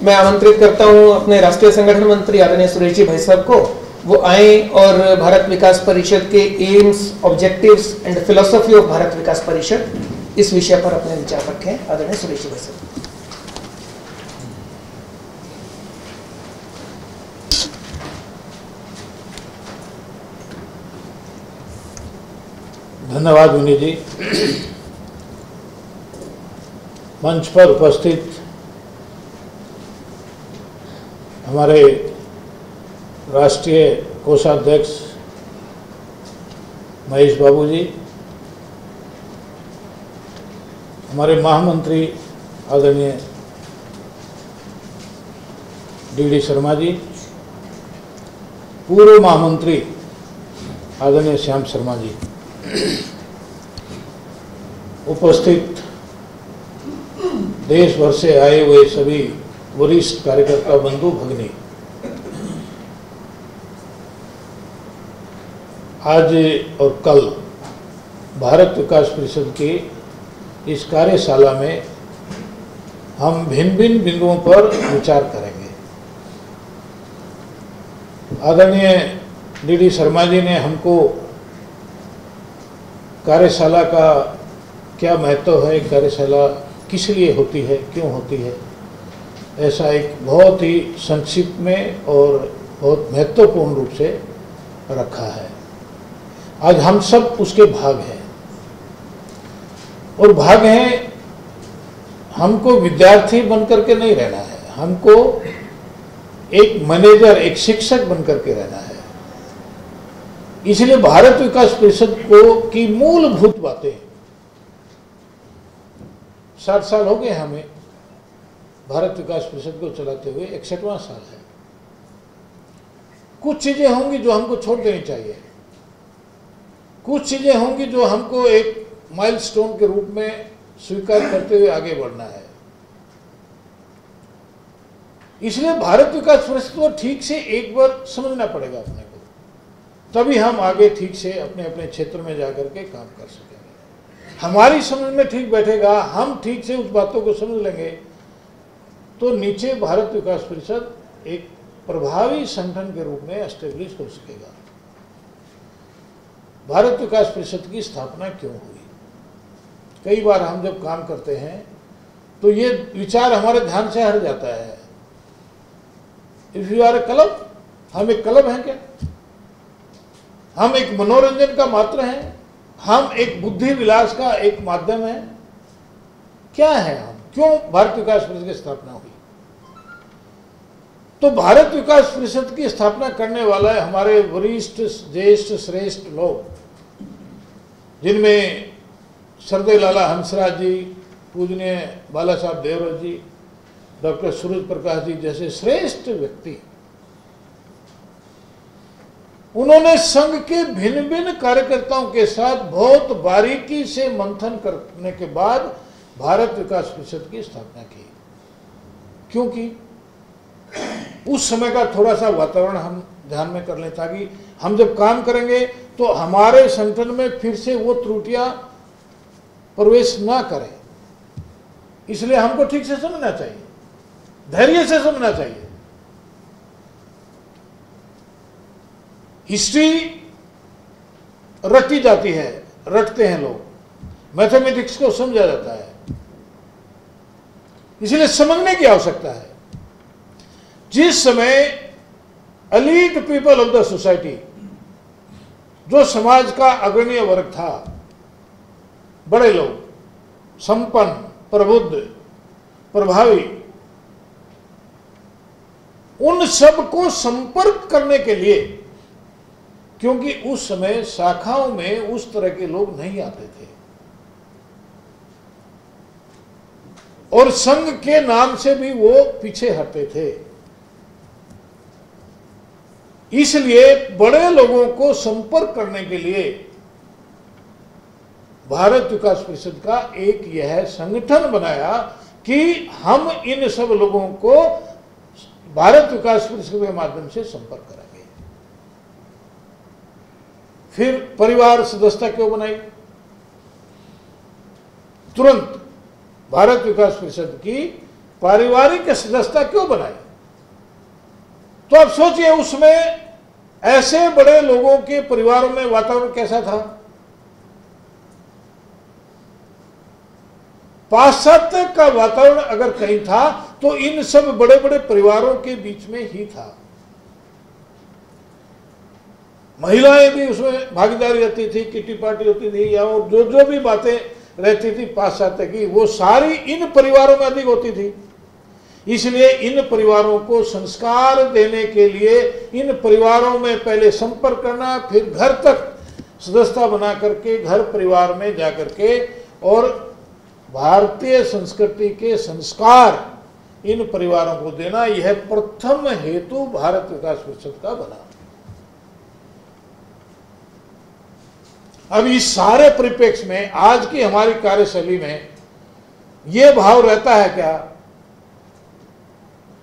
मैं आमंत्रित करता हूं अपने राष्ट्रीय संगठन मंत्री आदरणीय सुरेश जी भाई साहब को, वो आए और भारत विकास परिषद के aims, objectives and philosophy of Bharat Vikas Parishad इस विषय पर अपने विचार रखें। आदरणीय सुरेश जी भाई साहब। धन्यवाद विनीत जी। मंच पर उपस्थित हमारे राष्ट्रीय कोषाध्यक्ष महेश बाबू जी, हमारे महामंत्री आदरणीय डी शर्मा जी, पूर्व महामंत्री आदरणीय श्याम शर्मा जी, उपस्थित देश भर से आए हुए सभी वरिष्ठ कार्यकर्ता बंधु भगिनी, आज और कल भारत विकास परिषद की इस कार्यशाला में हम भिन्न भिन्न बिंदुओं पर विचार करेंगे। आदरणीय डी शर्मा जी ने हमको कार्यशाला का क्या महत्व है, कार्यशाला किस लिए होती है, क्यों होती है, ऐसा एक बहुत ही संक्षिप्त में और बहुत महत्वपूर्ण रूप से रखा है। आज हम सब उसके भाग हैं और भाग हैं, हमको विद्यार्थी बनकर के नहीं रहना है, हमको एक मैनेजर, एक शिक्षक बनकर के रहना है। इसलिए भारत विकास परिषद को की मूलभूत बातें 60 साल हो गए हमें भारत विकास परिषद को चलाते हुए, 61वां साल है। कुछ चीजें होंगी जो हमको छोड़ देनी चाहिए, कुछ चीजें होंगी जो हमको एक माइलस्टोन के रूप में स्वीकार करते हुए आगे बढ़ना है। इसलिए भारत विकास परिषद को ठीक से एक बार समझना पड़ेगा अपने को, तभी हम आगे ठीक से अपने अपने क्षेत्र में जाकर के काम कर सकेंगे। हमारी समझ में ठीक बैठेगा, हम ठीक से उस बातों को समझ लेंगे, तो नीचे भारत विकास परिषद एक प्रभावी संगठन के रूप में एस्टेब्लिश हो सकेगा। भारत विकास परिषद की स्थापना क्यों हुई? कई बार हम जब काम करते हैं तो ये विचार हमारे ध्यान से हट जाता है। If you are a club, हम एक क्लब हैं क्या? हम एक मनोरंजन का मात्र हैं? हम एक बुद्धि विलास का एक माध्यम है? क्या है हम? क्यों भारत विकास परिषद की स्थापना हुई? तो भारत विकास परिषद की स्थापना करने वाला है हमारे वरिष्ठ, ज्येष्ठ, श्रेष्ठ लोग, जिनमें सरदेव लाला हंसराज जी, पूजनीय बाला साहब देवव्रत जी, डॉक्टर सूरज प्रकाश जी जैसे श्रेष्ठ व्यक्ति। उन्होंने संघ के भिन्न भिन्न कार्यकर्ताओं के साथ बहुत बारीकी से मंथन करने के बाद भारत विकास परिषद की स्थापना की। क्योंकि उस समय का थोड़ा सा वातावरण हम ध्यान में कर लें, ताकि हम जब काम करेंगे तो हमारे संगठन में फिर से वो त्रुटियां प्रवेश ना करें। इसलिए हमको ठीक से समझना चाहिए, धैर्य से समझना चाहिए। हिस्ट्री रटी जाती है, रटते हैं लोग, मैथमेटिक्स को समझा जाता है, इसलिए समझने की आवश्यकता है। जिस समय elite people of the society, जो समाज का अग्रणी वर्ग था, बड़े लोग, संपन्न, प्रबुद्ध, प्रभावी, उन सब को संपर्क करने के लिए, क्योंकि उस समय शाखाओं में उस तरह के लोग नहीं आते थे और संघ के नाम से भी वो पीछे हटते थे, इसलिए बड़े लोगों को संपर्क करने के लिए भारत विकास परिषद का एक यह संगठन बनाया कि हम इन सब लोगों को भारत विकास परिषद के माध्यम से संपर्क करेंगे। फिर परिवार सदस्यता क्यों बनाई? तुरंत भारत विकास परिषद की पारिवारिक सदस्यता क्यों बनाई? तो आप सोचिए उसमें ऐसे बड़े लोगों के परिवारों में वातावरण कैसा था? पाश्चात्य का वातावरण अगर कहीं था तो इन सब बड़े बड़े परिवारों के बीच में ही था। महिलाएं भी उसमें भागीदारी रहती थी, किटी पार्टी होती थी, या और जो जो भी बातें रहती थी पाश्चात्य की, वो सारी इन परिवारों में अधिक होती थी। इसलिए इन परिवारों को संस्कार देने के लिए इन परिवारों में पहले संपर्क करना, फिर घर तक सदस्यता बना करके घर परिवार में जाकर के और भारतीय संस्कृति के संस्कार इन परिवारों को देना, यह प्रथम हेतु भारत विकास परिषद का बना। अब इस सारे परिप्रेक्ष्य में आज की हमारी कार्यशैली में यह भाव रहता है क्या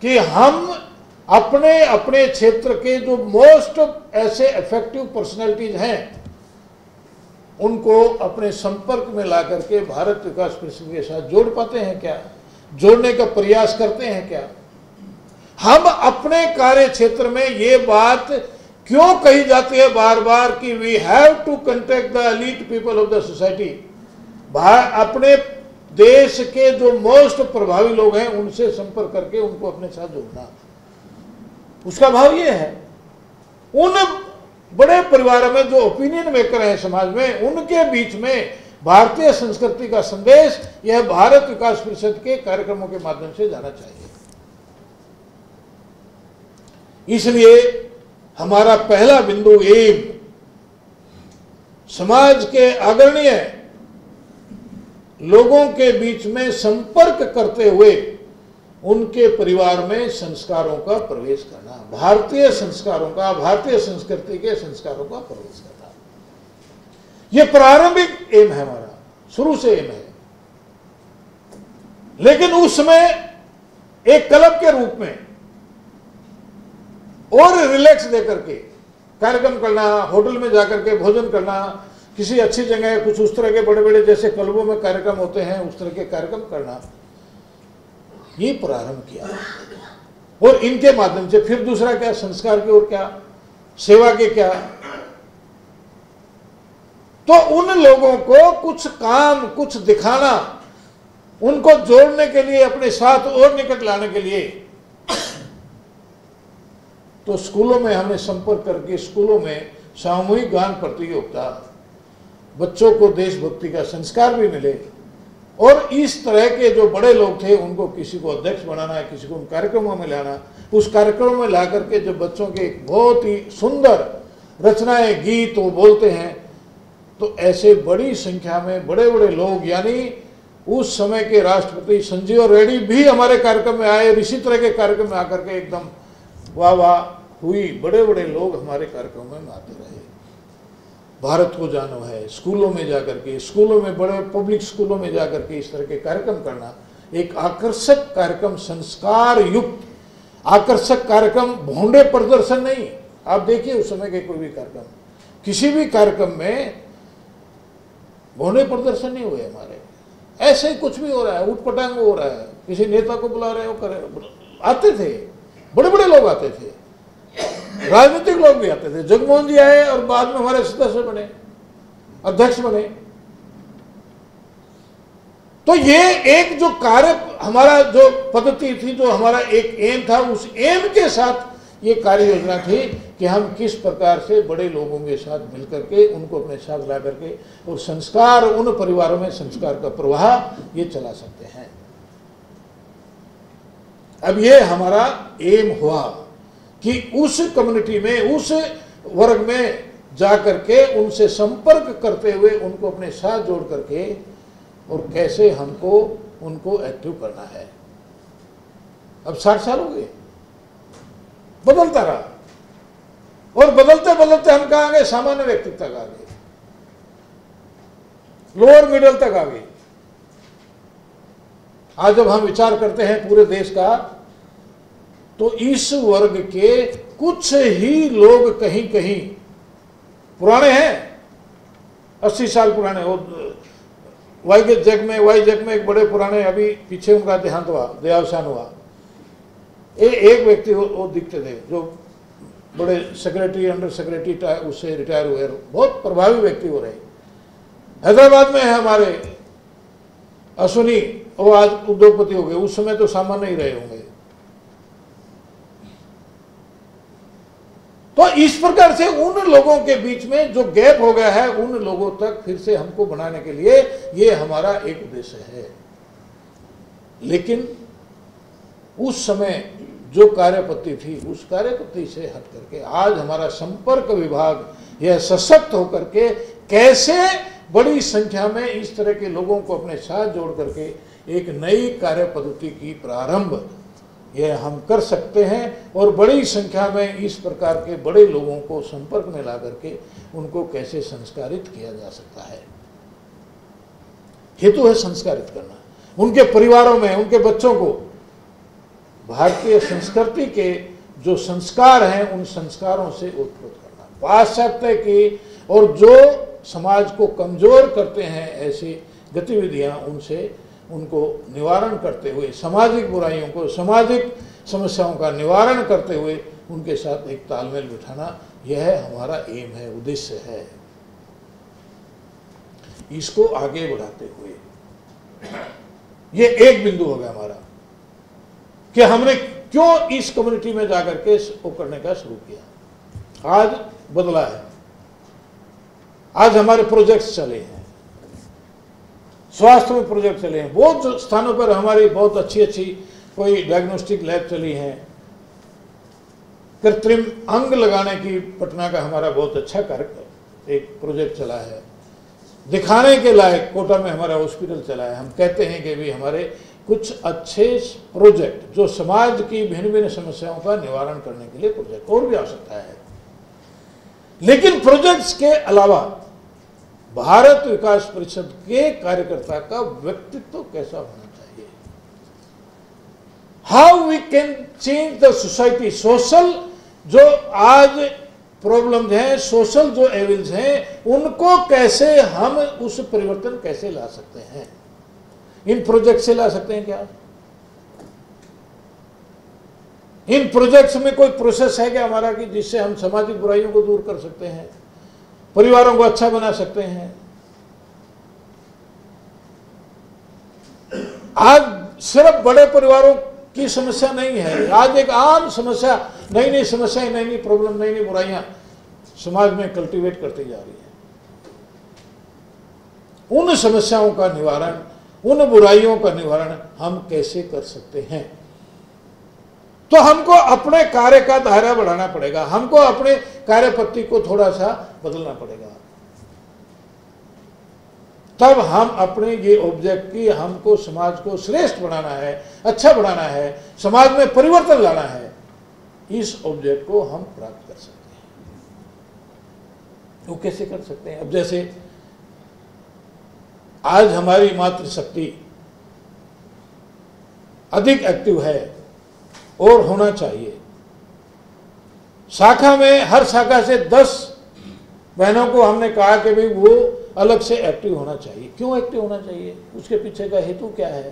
कि हम अपने अपने क्षेत्र के जो मोस्ट ऐसे इफेक्टिव पर्सनैलिटीज हैं उनको अपने संपर्क में ला करके भारत विकास परिषद के साथ जोड़ पाते हैं क्या? जोड़ने का प्रयास करते हैं क्या? हम अपने कार्य क्षेत्र में ये बात क्यों कही जाती है बार बार कि we have to contact the elite people of the society? अपने देश के जो मोस्ट प्रभावी लोग हैं उनसे संपर्क करके उनको अपने साथ जोड़ना, उसका भाव ये है। उन बड़े परिवारों में जो ओपिनियन मेकर हैं समाज में, उनके बीच में भारतीय संस्कृति का संदेश यह भारत विकास परिषद के कार्यक्रमों के माध्यम से जाना चाहिए। इसलिए हमारा पहला बिंदु एम समाज के अग्रणीय लोगों के बीच में संपर्क करते हुए उनके परिवार में संस्कारों का प्रवेश करना, भारतीय संस्कारों का, भारतीय संस्कृति के संस्कारों का प्रवेश करना, यह प्रारंभिक एम है हमारा, शुरू से एम है। लेकिन उसमें एक क्लब के रूप में और रिलैक्स देकर के कार्यक्रम करना, होटल में जाकर के भोजन करना, किसी अच्छी जगह कुछ उस तरह के बड़े बड़े जैसे क्लबों में कार्यक्रम होते हैं उस तरह के कार्यक्रम करना, ये प्रारंभ किया। और इनके माध्यम से फिर दूसरा क्या, संस्कार की ओर क्या, सेवा के क्या। तो उन लोगों को कुछ काम, कुछ दिखाना, उनको जोड़ने के लिए, अपने साथ और निकट लाने के लिए, तो स्कूलों में हमने संपर्क करके स्कूलों में सामूहिक गान प्रतियोगिता, बच्चों को देशभक्ति का संस्कार भी मिले। और इस तरह के जो बड़े लोग थे उनको किसी को अध्यक्ष बनाना है, किसी को उन कार्यक्रमों में लाना, उस कार्यक्रमों में ला करके जब बच्चों के बहुत ही सुंदर रचनाएं, गीत वो बोलते हैं, तो ऐसे बड़ी संख्या में बड़े बड़े लोग, यानी उस समय के राष्ट्रपति संजीव रेड्डी भी हमारे कार्यक्रम में आए और इसी तरह के कार्यक्रम में आकर के एकदम वाह वाह हुई। बड़े बड़े लोग हमारे कार्यक्रमों में आते रहे। भारत को जानो है, स्कूलों में जाकर के, स्कूलों में, बड़े पब्लिक स्कूलों में जाकर के इस तरह के कार्यक्रम करना, एक आकर्षक कार्यक्रम, संस्कार युक्त आकर्षक कार्यक्रम, भोंडे प्रदर्शन नहीं। आप देखिए उस समय के कोई भी कार्यक्रम, किसी भी कार्यक्रम में भोंडे प्रदर्शन नहीं हुए हमारे। ऐसे ही कुछ भी हो रहा है, उठपटांग हो रहा है, किसी नेता को बुला रहे हो, करे, आते थे, बड़े बड़े लोग आते थे, राजनीतिक लोग भी आते थे। जगमोहन जी आए और बाद में हमारे सदस्य बने, अध्यक्ष बने। तो ये एक जो कार्य हमारा, जो पद्धति थी, जो हमारा एक एम था, उस एम के साथ ये कार्य योजना थी कि हम किस प्रकार से बड़े लोगों के साथ मिलकर के उनको अपने साथ ला करके और संस्कार, उन परिवारों में संस्कार का प्रवाह ये चला सकते हैं। अब ये हमारा एम हुआ कि उस कम्युनिटी में, उस वर्ग में जाकर के उनसे संपर्क करते हुए उनको अपने साथ जोड़ करके और कैसे हमको उनको एक्टिव करना है। अब 60 साल हो गए, बदलता रहा और बदलते बदलते हम कहाँ आ गए, सामान्य व्यक्ति तक आ गए, लोअर मिडिल तक आ गए। आज जब हम विचार करते हैं पूरे देश का, तो इस वर्ग के कुछ ही लोग कहीं कहीं पुराने हैं, 80 साल पुराने, वाईजैक में एक बड़े पुराने, अभी पीछे उनका देहावसान हुआ, एक व्यक्ति वो दिखते थे जो बड़े सेक्रेटरी, अंडर सेक्रेटरी उससे रिटायर हुए, बहुत प्रभावी व्यक्ति हो रहे। हैदराबाद में है हमारे अश्विनी, वो आज उद्योगपति हो गए, उस समय तो सामान्य ही रहे होंगे। तो इस प्रकार से उन लोगों के बीच में जो गैप हो गया है, उन लोगों तक फिर से हमको बनाने के लिए ये हमारा एक उद्देश्य है। लेकिन उस समय जो कार्यपद्धति थी, उस कार्यपद्धति से हट करके आज हमारा संपर्क विभाग यह सशक्त होकर के कैसे बड़ी संख्या में इस तरह के लोगों को अपने साथ जोड़ करके एक नई कार्यपद्धति की प्रारंभ यह हम कर सकते हैं, और बड़ी संख्या में इस प्रकार के बड़े लोगों को संपर्क में ला करके उनको कैसे संस्कारित किया जा सकता है। हेतु है संस्कारित करना, उनके परिवारों में उनके बच्चों को भारतीय संस्कृति के जो संस्कार हैं उन संस्कारों से उत्पन्न करना, पाश्चात्य की और जो समाज को कमजोर करते हैं ऐसी गतिविधियां उनसे उनको निवारण करते हुए, सामाजिक बुराइयों को, सामाजिक समस्याओं का निवारण करते हुए उनके साथ एक तालमेल बिठाना, यह हमारा एम है, उद्देश्य है। इसको आगे बढ़ाते हुए ये एक बिंदु हो गया हमारा कि हमने क्यों इस कम्युनिटी में जाकर के वो करने का शुरू किया। आज बदला है, आज हमारे प्रोजेक्ट्स चले हैं, स्वास्थ्य में प्रोजेक्ट चले हैं, बहुत स्थानों पर हमारी बहुत अच्छी कोई डायग्नोस्टिक लैब चली है, कृत्रिम अंग लगाने की पटना का हमारा बहुत अच्छा कार्य एक प्रोजेक्ट चला है, दिखाने के लायक कोटा में हमारा हॉस्पिटल चला है। हम कहते हैं कि भी हमारे कुछ अच्छे प्रोजेक्ट जो समाज की भिन्न भिन्न समस्याओं का निवारण करने के लिए प्रोजेक्ट, और भी आवश्यकता है। लेकिन प्रोजेक्ट्स के अलावा भारत विकास परिषद के कार्यकर्ता का व्यक्तित्व कैसा होना चाहिए, how we can change the society, social जो आज प्रॉब्लम्स हैं, सोशल जो एविल्स हैं, उनको कैसे हम उस परिवर्तन कैसे ला सकते हैं, इन प्रोजेक्ट से ला सकते हैं क्या? इन प्रोजेक्ट्स में कोई प्रोसेस है क्या हमारा कि जिससे हम सामाजिक बुराइयों को दूर कर सकते हैं, परिवारों को अच्छा बना सकते हैं? आज सिर्फ बड़े परिवारों की समस्या नहीं है, आज एक आम समस्या, नई नई समस्याएं, नई नई प्रॉब्लम, नई नई बुराइयां समाज में कल्टीवेट करती जा रही है। उन समस्याओं का निवारण, उन बुराइयों का निवारण हम कैसे कर सकते हैं? तो हमको अपने कार्य का दायरा बढ़ाना पड़ेगा, हमको अपने कार्यपद्धति को थोड़ा सा बदलना पड़ेगा, तब हम अपने ये ऑब्जेक्ट की, हमको समाज को श्रेष्ठ बनाना है, अच्छा बनाना है, समाज में परिवर्तन लाना है, इस ऑब्जेक्ट को हम प्राप्त कर सकते हैं। वो कैसे कर सकते हैं? अब जैसे आज हमारी मातृशक्ति अधिक एक्टिव है और होना चाहिए। शाखा में हर शाखा से 10 बहनों को हमने कहा कि भाई वो अलग से एक्टिव होना चाहिए। क्यों एक्टिव होना चाहिए? उसके पीछे का हेतु क्या है?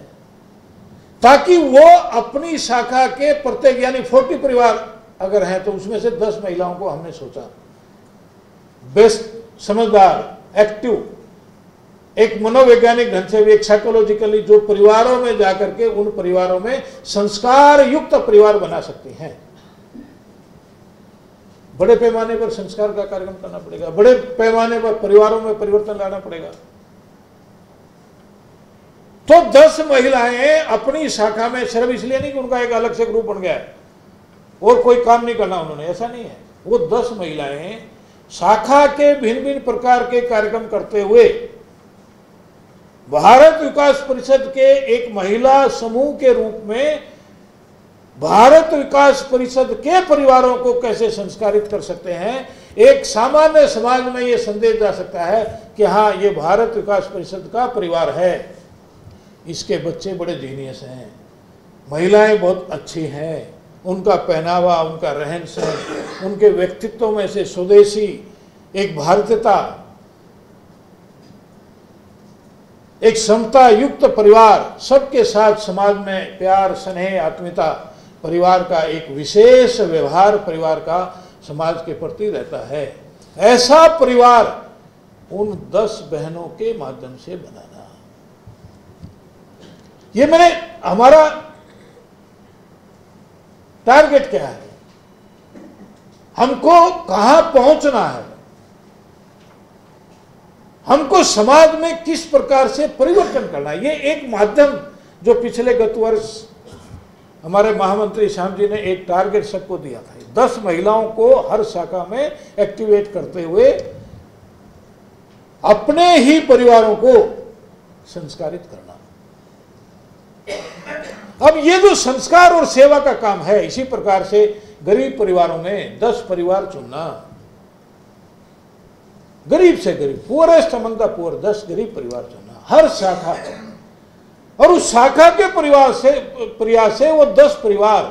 ताकि वो अपनी शाखा के प्रत्येक, यानी 40 परिवार अगर हैं तो उसमें से 10 महिलाओं को हमने सोचा बेस्ट, समझदार, एक्टिव, एक मनोवैज्ञानिक ढंग से भी, एक साइकोलॉजिकली, जो परिवारों में जाकर के उन परिवारों में संस्कार युक्त परिवार बना सकती हैं। बड़े पैमाने पर संस्कार का कार्यक्रम करना पड़ेगा, बड़े पैमाने पर परिवारों में परिवर्तन लाना पड़ेगा। तो 10 महिलाएं अपनी शाखा में, सिर्फ इसलिए नहीं कि उनका एक अलग से ग्रुप बन गया है और कोई काम नहीं करना उन्होंने, ऐसा नहीं है। वो 10 महिलाएं शाखा के भिन्न भिन्न प्रकार के कार्यक्रम करते हुए भारत विकास परिषद के एक महिला समूह के रूप में भारत विकास परिषद के परिवारों को कैसे संस्कारित कर सकते हैं। एक सामान्य समाज में यह संदेश जा सकता है कि हाँ, ये भारत विकास परिषद का परिवार है, इसके बच्चे बड़े जीनियस हैं, महिलाएं बहुत अच्छी हैं, उनका पहनावा, उनका रहन सहन, उनके व्यक्तित्व में से स्वदेशी एक भारतीयता, एक समता युक्त परिवार, सबके साथ समाज में प्यार, स्नेह, आत्मीयता, परिवार का एक विशेष व्यवहार परिवार का समाज के प्रति रहता है। ऐसा परिवार उन 10 बहनों के माध्यम से बनाना, ये हमारा टारगेट क्या है, हमको कहां पहुंचना है, हमको समाज में किस प्रकार से परिवर्तन करना है। ये एक माध्यम जो पिछले गत वर्ष हमारे महामंत्री श्याम जी ने एक टारगेट सबको दिया था, 10 महिलाओं को हर शाखा में एक्टिवेट करते हुए अपने ही परिवारों को संस्कारित करना। अब ये जो संस्कार और सेवा का काम है, इसी प्रकार से गरीब परिवारों में 10 परिवार चुनना, गरीब से गरीब, पुअरेस्ट अमंग द पुअर, 10 गरीब परिवार चुनना हर शाखा, और उस शाखा के प्रयास से वो 10 परिवार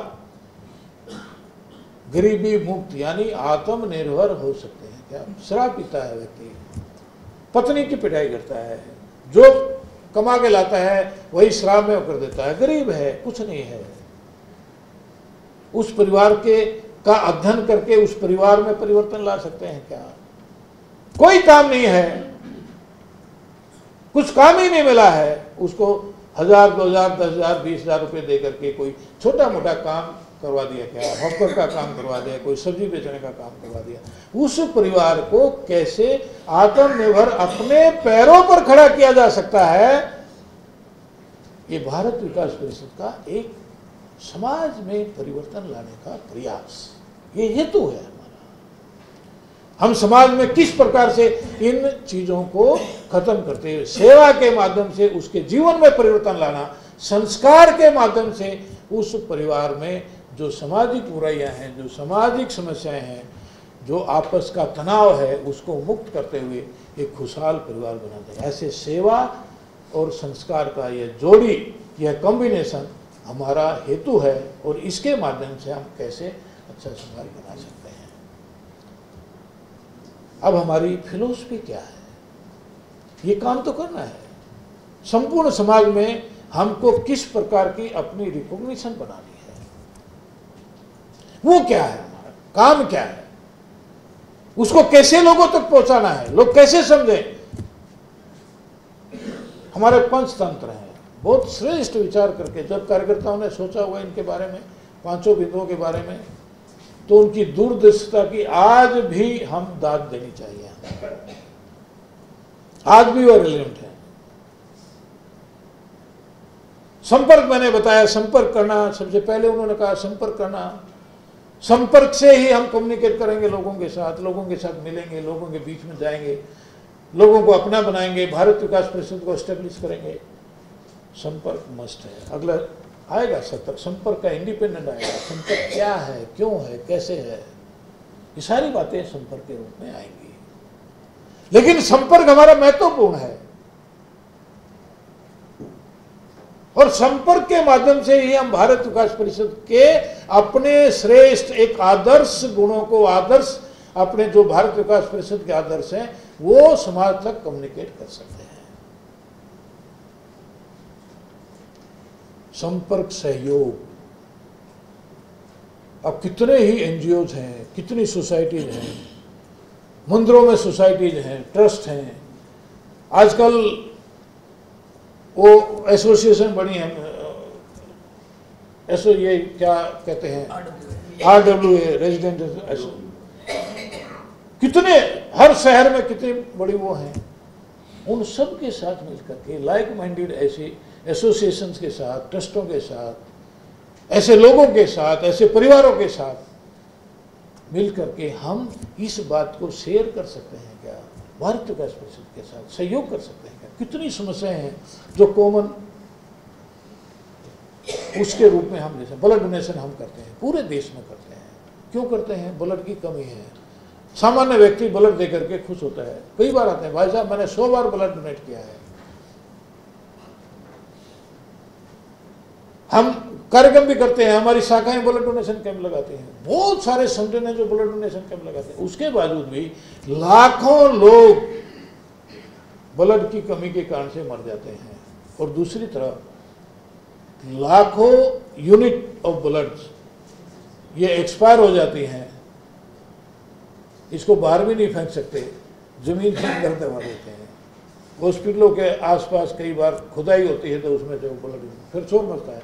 गरीबी मुक्त यानी आत्मनिर्भर हो सकते हैं। क्या शराब पीता है व्यक्ति, पत्नी की पिटाई करता है, जो कमा के लाता है वही शराब में कर देता है, गरीब है, कुछ नहीं है, उस परिवार का अध्ययन करके उस परिवार में परिवर्तन ला सकते हैं क्या? कोई काम नहीं है, कुछ काम ही नहीं मिला है, उसको 1000, 2000, 10,000, 20,000 रुपये दे करके कोई छोटा मोटा काम करवा दिया, क्या हॉकर का काम करवा दिया, कोई सब्जी बेचने का काम करवा दिया। उस परिवार को कैसे आत्मनिर्भर अपने पैरों पर खड़ा किया जा सकता है, ये भारत विकास परिषद का एक समाज में परिवर्तन लाने का प्रयास, ये हेतु है हमारा। हम समाज में किस प्रकार से इन चीजों को खत्म करते हुए सेवा के माध्यम से उसके जीवन में परिवर्तन लाना, संस्कार के माध्यम से उस परिवार में जो सामाजिक बुराइयां हैं, जो सामाजिक समस्याएं हैं, जो आपस का तनाव है, उसको मुक्त करते हुए एक खुशहाल परिवार बनाते हैं। ऐसे सेवा और संस्कार का यह जोड़ी, यह कॉम्बिनेशन हमारा हेतु है, और इसके माध्यम से हम कैसे अच्छा समाज बना सकते हैं। अब हमारी फिलॉसफी क्या है, ये काम तो करना है। संपूर्ण समाज में हमको किस प्रकार की अपनी रिकॉग्निशन बनानी है, वो क्या है, हमारा काम क्या है, उसको कैसे लोगों तक पहुंचाना है, लोग कैसे समझें। हमारे पंचतंत्र हैं, बहुत श्रेष्ठ विचार करके जब कार्यकर्ताओं ने सोचा हुआ इनके बारे में, 5 बिंदुओं के बारे में, तो उनकी दूरदर्शिता की आज भी हम दाद देनी चाहिए। आज भी वो रिलेवेंट है। संपर्क, मैंने बताया संपर्क करना, सबसे पहले उन्होंने कहा संपर्क करना, संपर्क से ही हम कम्युनिकेट करेंगे लोगों के साथ मिलेंगे, लोगों के बीच में जाएंगे, लोगों को अपना बनाएंगे, भारत विकास परिषद को एस्टेब्लिश करेंगे। संपर्क मस्ट है। अगला आएगा सत्र, संपर्क का इंडिपेंडेंट आएगा, संपर्क क्या है, क्यों है, कैसे है, ये सारी बातें संपर्क के रूप में आएंगी। लेकिन संपर्क हमारा महत्वपूर्ण है, और संपर्क के माध्यम से ही हम भारत विकास परिषद के अपने श्रेष्ठ एक आदर्श गुणों को, आदर्श अपने जो भारत विकास परिषद के आदर्श हैं, वो समाज तक कम्युनिकेट कर सकते हैं। संपर्क, सहयोग। अब कितने ही एनजीओज हैं, कितनी सोसाइटीज हैं, मंदिरों में सोसाइटीज हैं, ट्रस्ट हैं, आजकल वो एसोसिएशन बनी है, ये क्या कहते हैं, RWA, रेजिडेंट, कितने हर शहर में कितनी बड़ी वो हैं। उन सब के साथ मिलकर के, लाइक माइंडेड ऐसे एसोसिएशंस के साथ, ट्रस्टों के साथ, ऐसे लोगों के साथ, ऐसे परिवारों के साथ मिलकर के हम इस बात को शेयर कर सकते हैं क्या, भारत विकास परिषद के साथ सहयोग कर सकते हैं क्या। कितनी समस्याएं हैं जो कॉमन, उसके रूप में हम जैसे ब्लड डोनेशन हम करते हैं, पूरे देश में करते हैं। क्यों करते हैं? ब्लड की कमी है। सामान्य व्यक्ति ब्लड दे करके खुश होता है। कई बार आते हैं, भाई साहब मैंने 100 बार ब्लड डोनेट किया है। हम कार्यक्रम भी करते हैं, हमारी शाखाएं ब्लड डोनेशन कैंप लगाते हैं, बहुत सारे संगठन हैं जो ब्लड डोनेशन कैंप लगाते हैं। उसके बावजूद भी लाखों लोग ब्लड की कमी के कारण से मर जाते हैं। और दूसरी तरफ लाखों यूनिट ऑफ ब्लड ये एक्सपायर हो जाती हैं, इसको बाहर भी नहीं फेंक सकते, जमीन के अंदर दबा देते हैं। हॉस्पिटलों के आसपास कई बार खुदाई होती है तो उसमें जो ब्लड फिर शोर मचता है।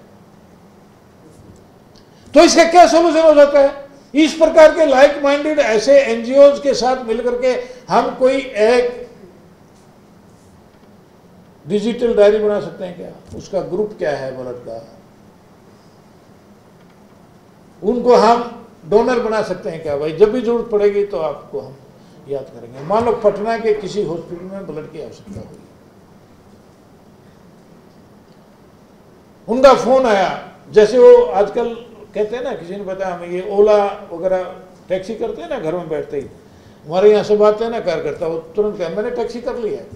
तो इसका क्या सोल्यूशन हो जाता है? इस प्रकार के लाइक माइंडेड ऐसे एनजीओज के साथ मिलकर के हम कोई एक डिजिटल डायरी बना सकते हैं क्या? उसका ग्रुप क्या है ब्लड का, उनको हम डोनर बना सकते हैं क्या? भाई जब भी जरूरत पड़ेगी तो आपको हम याद करेंगे। मान लो पटना के किसी हॉस्पिटल में ब्लड की आवश्यकता हुई, उनका फोन आया, जैसे वो आजकल कहते हैं ना, किसी ने बताया हमें ये ओला वगैरह टैक्सी करते हैं ना, घर में बैठते ही हमारे यहाँ से बात है ना कार्यकर्ता, वो तुरंत कहा मैंने टैक्सी कर ली है।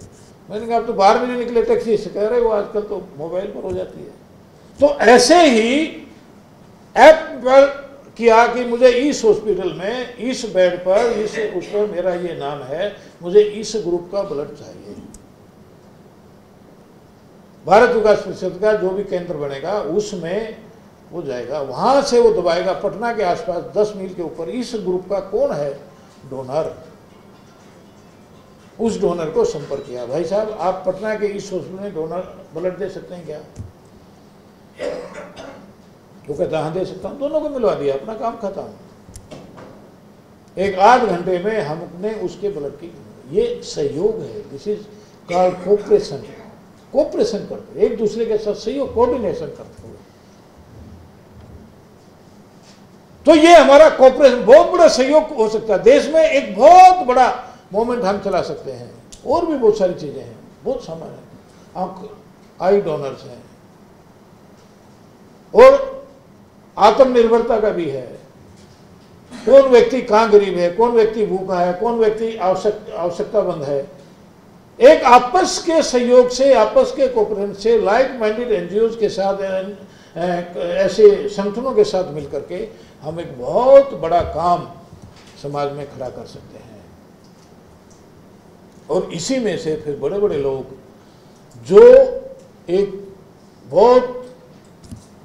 मैंने कहा आप तो बाहर भी नहीं निकले टैक्सी से, कह रहे वो आजकल तो मोबाइल पर हो जाती है। तो ऐसे ही ऐप पर किया कि मुझे इस हॉस्पिटल में इस बेड पर इस उस पर मेरा ये नाम है, मुझे इस ग्रुप का ब्लड चाहिए। भारत विकास परिषद का जो भी केंद्र बनेगा उसमें वो जाएगा, वहां से वो दबाएगा पटना के आसपास 10 मील के ऊपर इस ग्रुप का कौन है डोनर, उस डोनर को संपर्क किया, भाई साहब आप पटना के इस हॉस्पिटल में डोनर ब्लड दे सकते हैं क्या? वो कहता हाँ दे सकता हूं, दोनों को मिलवा दिया, अपना काम खत्म। एक आध घंटे में हमने उसके ब्लड की, ये सहयोग है, this is called cooperation. Cooperation करते एक दूसरे के साथ सहयोग, कोऑर्डिनेशन करते हुए, तो ये हमारा कोऑपरेशन बहुत बड़ा सहयोग हो सकता है। देश में एक बहुत बड़ा मोमेंट हम चला सकते हैं। और भी बहुत सारी चीजें हैं, बहुत सामान है, आई डोनर्स हैं, और आत्मनिर्भरता का भी है। कौन व्यक्ति कहां गरीब है, कौन व्यक्ति भूखा है, कौन व्यक्ति आवश्यकतामंद है, एक आपस के सहयोग से, आपस के कोऑपरेशन से, लाइक माइंडेड एनजीओज के साथ, ऐसे संगठनों के साथ मिलकर के हम एक बहुत बड़ा काम समाज में खड़ा कर सकते हैं। और इसी में से फिर बड़े बड़े लोग जो एक बहुत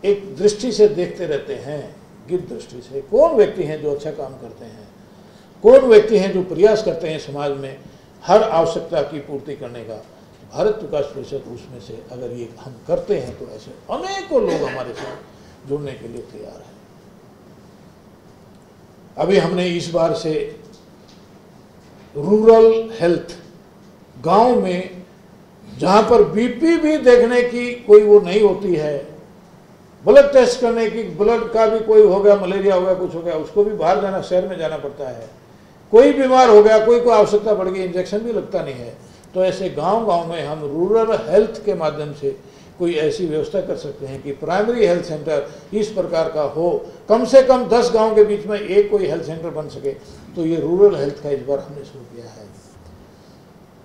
एक दृष्टि से देखते रहते हैं, गिद्ध दृष्टि से, कौन व्यक्ति हैं जो अच्छा काम करते हैं, कौन व्यक्ति हैं जो प्रयास करते हैं समाज में हर आवश्यकता की पूर्ति करने का, भारत विकास परिषद उसमें से अगर ये हम करते हैं तो ऐसे अनेकों लोग हमारे साथ जुड़ने के लिए तैयार हैं। अभी हमने इस बार से रूरल हेल्थ, गांव में जहां पर बीपी भी देखने की कोई वो नहीं होती है, ब्लड टेस्ट करने की, ब्लड का भी कोई हो गया, मलेरिया हो गया, कुछ हो गया, उसको भी बाहर जाना, शहर में जाना पड़ता है, कोई बीमार हो गया, कोई आवश्यकता बढ़ गई, इंजेक्शन भी लगता नहीं है। तो ऐसे गांव-गांव में हम रूरल हेल्थ के माध्यम से कोई ऐसी व्यवस्था कर सकते हैं कि प्राइमरी हेल्थ सेंटर इस प्रकार का हो, कम से कम 10 गांव के बीच में एक कोई हेल्थ सेंटर बन सके। तो ये रूरल हेल्थ का इस बार हमने शुरू किया है।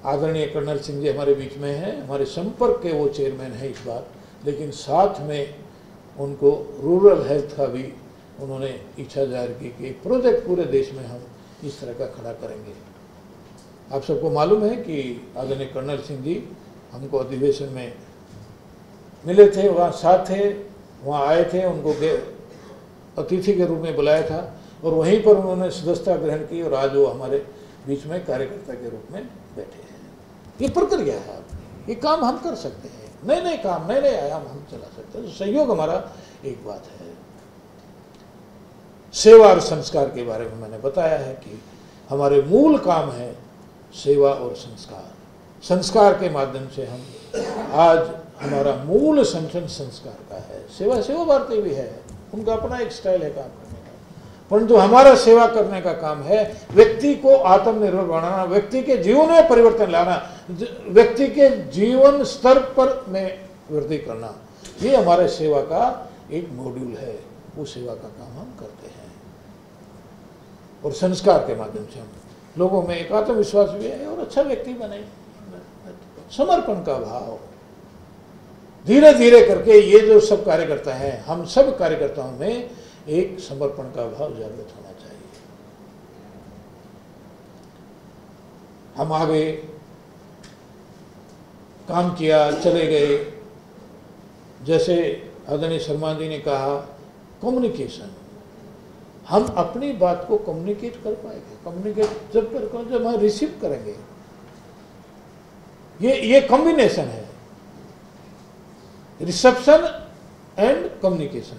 आदरणीय कर्नल सिंह जी हमारे बीच में हैं, हमारे संपर्क के वो चेयरमैन हैं इस बार, लेकिन साथ में उनको रूरल हेल्थ का भी उन्होंने इच्छा जाहिर की कि प्रोजेक्ट पूरे देश में हम इस तरह का खड़ा करेंगे। आप सबको मालूम है कि आदरणीय कर्नल सिंह जी हमको अधिवेशन में मिले थे, वहाँ साथ थे, वहाँ आए थे, उनको अतिथि के रूप में बुलाया था और वहीं पर उन्होंने सदस्यता ग्रहण की और आज वो हमारे बीच में कार्यकर्ता के रूप में बैठे हैं। ये प्रक्रिया है, ये काम हम कर सकते हैं, नए नए काम, नए नए आयाम हम चला सकते हैं। तो सहयोग हमारा एक बात है। सेवा और संस्कार के बारे में मैंने बताया है कि हमारे मूल काम है सेवा और संस्कार। संस्कार के माध्यम से हम आज हमारा मूल संगठन संस्कार का है। सेवा भारती भी है, उनका अपना एक स्टाइल है काम करने का, परंतु हमारा सेवा करने का काम है व्यक्ति को आत्मनिर्भर बनाना, व्यक्ति के जीवन में परिवर्तन लाना, व्यक्ति के जीवन स्तर पर में वृद्धि करना। ये हमारे सेवा का एक मॉड्यूल है, वो सेवा का काम हम करते हैं। और संस्कार के माध्यम से हम लोगों में एक आत्मविश्वास भी है और अच्छा व्यक्ति बने, समर्पण का भाव। धीरे धीरे करके ये जो सब कार्यकर्ता हैं, हम सब कार्यकर्ताओं में एक समर्पण का भाव जागृत होना चाहिए। हम आगे काम किया, चले गए, जैसे आदरणीय शर्मा जी ने कहा, कम्युनिकेशन, हम अपनी बात को कम्युनिकेट कर पाएंगे। कम्युनिकेट जब हम रिसीव करेंगे, ये कॉम्बिनेशन है, रिसेप्शन एंड कम्युनिकेशन।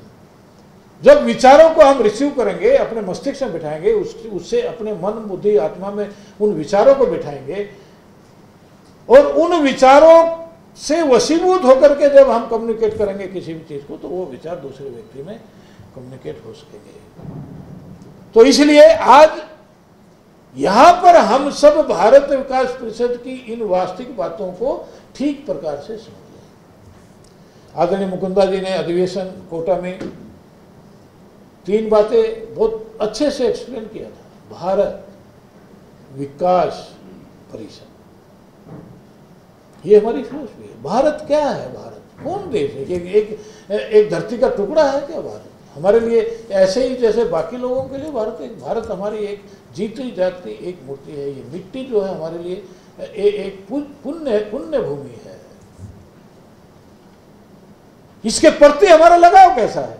जब विचारों को हम रिसीव करेंगे, अपने मस्तिष्क में बिठाएंगे, उससे अपने मन बुद्धि आत्मा में उन विचारों को बिठाएंगे, और उन विचारों से वशीभूत होकर के जब हम कम्युनिकेट करेंगे किसी भी चीज को, तो वो विचार दूसरे व्यक्ति में कम्युनिकेट हो सकेंगे। तो इसलिए आज यहां पर हम सब भारत विकास परिषद की इन वास्तविक बातों को ठीक प्रकार से समझें। आदरणीय मुकुंदा जी ने अधिवेशन कोटा में 3 बातें बहुत अच्छे से एक्सप्लेन किया था। भारत विकास परिषद, ये हमारी फिलॉसफी है। भारत क्या है? भारत कौन देश है? एक धरती का टुकड़ा है क्या भारत? हमारे लिए ऐसे ही जैसे बाकी लोगों के लिए भारत हमारी एक जीती जागती एक मूर्ति है। ये मिट्टी जो है हमारे लिए एक पुण्य भूमि है। इसके प्रति हमारा लगाव कैसा है?